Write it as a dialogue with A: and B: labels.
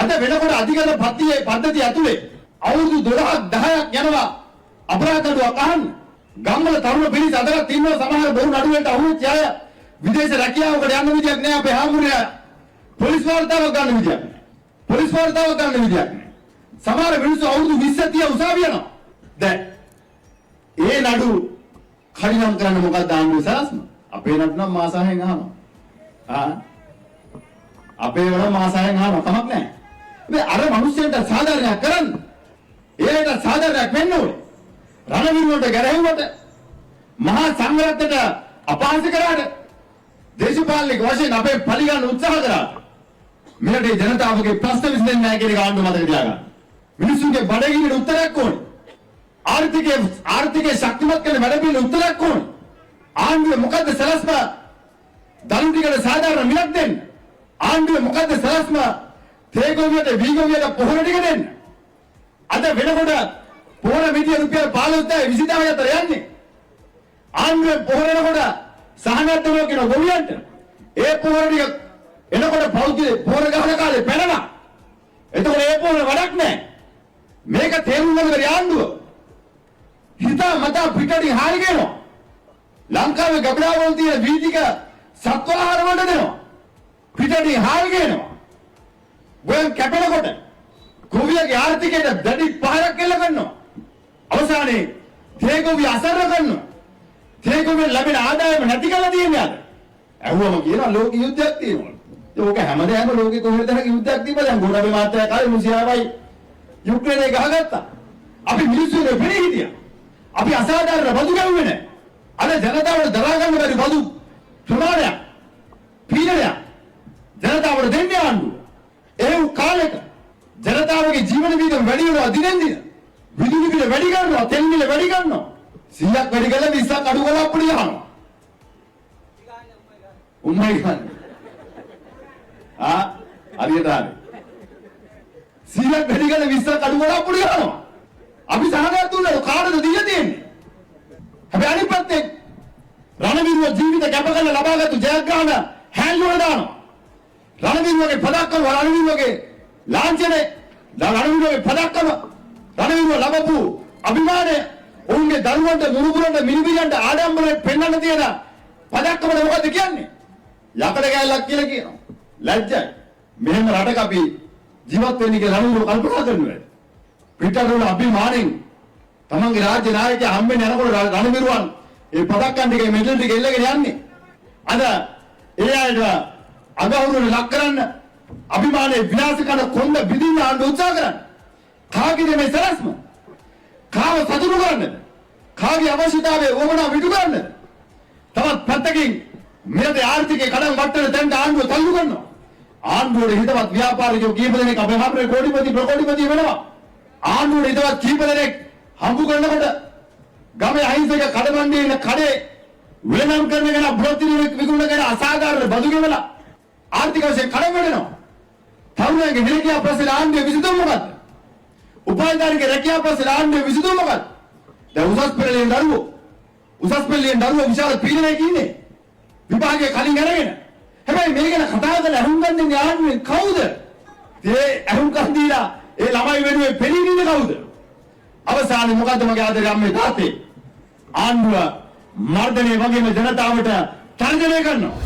A: අද වෙනකොට අධිකරණ පද්ධතිය ඇතුලේ අවුරුදු 12ක් 10ක් යනවා අපරාධකරුවක් අහන්න. ගම්වල තරුණ පිරිස අදටත් ඉන්නවා සමහර බොහෝ නඩුවලට අහුවෙච්ච අය. විදේශ රැකියාවකට යන්න විදියක් නෑ අපේ හාමුදුරුවෝ. පොලිස් වාර්තාවක් ගන්න විදියක් නෑ. පොලිස් වාර්තාවක් ගන්න විදියක් නෑ. සමහර මිනිස්සු අවුරුදු 20 30 උසාවිය යනවා. දැන් ඒ නඩු කඩිනම් කරන්න මොකක්ද ආණ්ඩුවේ සලස්ම? අපේ නඩු නම් මාසයෙන් අහනවා. අපේ වල මාසයෙන් අහනවා කමක් නෑ. මේ අර මිනිස්සුන්ට සාධාරණයක් කරන්න. ඒකට සාධාරණයක් වෙන්න ඕනේ. රණවිරුවන්ට ගැරහෙව්වට මහා සංඝරත්නයට අපහාස කරාට දේශපාලනික වශයෙන් අපේ පරිගන්න උත්සාහ කරාට මෙරටේ ජනතාවගේ ප්‍රශ්න විසඳෙන්නේ නැහැ කියන එක ආණ්ඩුව මතක තියාගන්න. මිනිස්සුන්ගේ බඩගින්නට උත්තරයක් ඕනේ. ආර්ථිකය ශක්තිමත් කරන වැඩ පිළිවෙල උත්තරයක් ඕනේ. ආණ්ඩුවේ මොකද්ද සලස්ම දරු ටිකට සාධාරණ මිලක් දෙන්න. ආණ්ඩුවේ මොකද්ද සලස්ම තේගොවියට වීගොවියට පොහොර ටික දෙන්න. අද වෙනකොට පොහොර මිටිය රුපියල් 15000 20000 අතර යන්නේ. ආණ්ඩුවේ පොහොර එනකොට සහනත් දෙනවා ගොවියන්ට. ඒ පොහොර ටික එනකොට පෞද්ගලික පොහොර ගහන කාලේ පැනනවා. එතකොට ඒ පොහොර වැඩක් නැහැ. මේක තේරුම් ගන්න ආණ්ඩුව හිතා මතා පිටඩි හාරි ගේනවා. ලංකාවේ ගබඩාවල් තියෙන වීදික සත්වආහාර වලට දෙනවා. පිටඩි හාරි ගේනවා. ගොයන් කැපෙනකොට ගොවියගේ ආර්ථිකයට දැඩි පහරක් එල්ල කරනවා. අවසානයේ තේගොවිය අසරණ කරනවා. තේගොවිය ලැබෙන ආදායම නැති කරලා තියෙනවා අද. ඇහුවම කියනවා ලෝක යුද්ධයක් තියෙනවා. ඒක හැමදාම ලෝකේ කොහෙද හරි යුද්ධයක් තිබ්බා. දැන් ගෝඩාවේ මාත්‍යා කාලේ රුසියාවයි යුක්‍රේනය ගහගත්තා. අපි මිනිස්සුන්ට වෙන්නේ හිටියා. අපි අසාධාරණ බදු ගැව්වේ නැහැ. අද ජනතාවට දරා ගන්න බැරි බදු ප්‍රමාණයක් පීඩනයක් ජනතාවට දෙන්නේ ආණ්ඩුව. ඒ කාලෙක ජනතාවගේ ජීවන වියදම් වැඩි වෙනවා දිනෙන් දින. විදුලි බිල වැඩි කරනවා, තෙල් බිල වැඩි කරනවා. 100ක් වැඩි කරලා 20ක් අඩු කරලා අපිට යනවා. උම්මයි ගන්න. හරියට හරි. 100ක් වැඩි කරලා 20ක් අඩු කරලා අපිට යනවා. අපි සහනයක් දුන්නා කාටද දීලා තියෙන්නේ? හැබැයි අනිත් පැත්තේ රණවිරුව ජීවිත කැප කරලා ලබාගත්තු ජයග්‍රහණ හැල්ලුවන දානවා. රණවිරුවගේ පදක්කම රණවිරුවගේ ලාංඡනේ රණවිරුවගේ පදක්කම රණවිරුව ලබපු අභිමානය ඔවුන්ගේ දරුවන්ට මුරුබුරන්ට මිනිබිරියන්ට ආඩම්බරයෙන් පෙන්වන්න තියෙන පදක්කමද මොකද්ද කියන්නේ? යකඩ කැලලක් කියලා කියනවා. ලැජ්ජයි. මෙහෙම රටක අපි ජීවත් වෙන්නේ කියලා රණවිරුව කල්පනා කරනවා. පිටරවල අභිමාණයෙන් තමන්ගේ රාජ්‍ය නායකයා හම්බෙන්නේ යනකොට රණවිරුවන් ඒ පදක්කම් ටික මෙඩල් ටික එල්ලගෙන යන්නේ. අද ඒ අයට අගෞරවයට ලක් කරන්න අභිමානයේ විනාශ කරන කොන්ද බිඳින්න ආණ්ඩුව උත්සාහ කරන්නේ. කාගේද මේ සලස්ම? කාව සතුටු කරන්නද? කාගේ අවශ්‍යතාවයේ වමනා විදු කරන්නද? තවත් පැත්තකින් මෙරටේ ආර්ථිකයේ කඩන් වට්ටන තැන්ට ආණ්ඩුව තල්ලු කරනවා. ආණ්ඩුවේ හිතවත් ව්‍යාපාරිකයෝ කීප දෙනෙක් අපේ හැමෝම කෝටිපති ප්‍රකෝටිපති වෙනවා. ආණ්ඩුවේ හිතවත් කීප දෙනෙක් හම්බු කරනකොට ගමේ අහිංසක කඩමණ්ඩියේ ඉන්න කඩේ වෙනම් කරන කෙනා බ්‍රොතිරි විකුණන කෙනා අසාධාරණ බදු ගෙවලා ආර්ථික වශයෙන් කඩ වැටෙනවා. තරුණයන්ගේ රැකියාව ප්‍රශ්න ආණ්ඩුවේ විසඳුම මොකද්ද? උපාධිධාරීගේ රැකියාව ප්‍රශ්න ආණ්ඩුවේ විසඳුම මොකද්ද? දැන් උසස් පෙළේ දරුවෝ විශාල පීඩනයක ඉන්නේ. විභාගයේ කලින් අරගෙන. හැබැයි මේ ගැන කතා කරලා අහුම්කම් දෙන්නේ ආණ්ඩුවෙන් කවුද? ඒ අහුම්කම් දීලා ඒ ළමයි වෙනුවෙන් පෙළී ඉන්නේ කවුද? අවසානයේ මොකද්ද මගේ ආදරේ අම්මේ තාත්තේ? ආණ්ඩුව මර්ධනය වගේම ජනතාවට තර්ජනය කරනවා.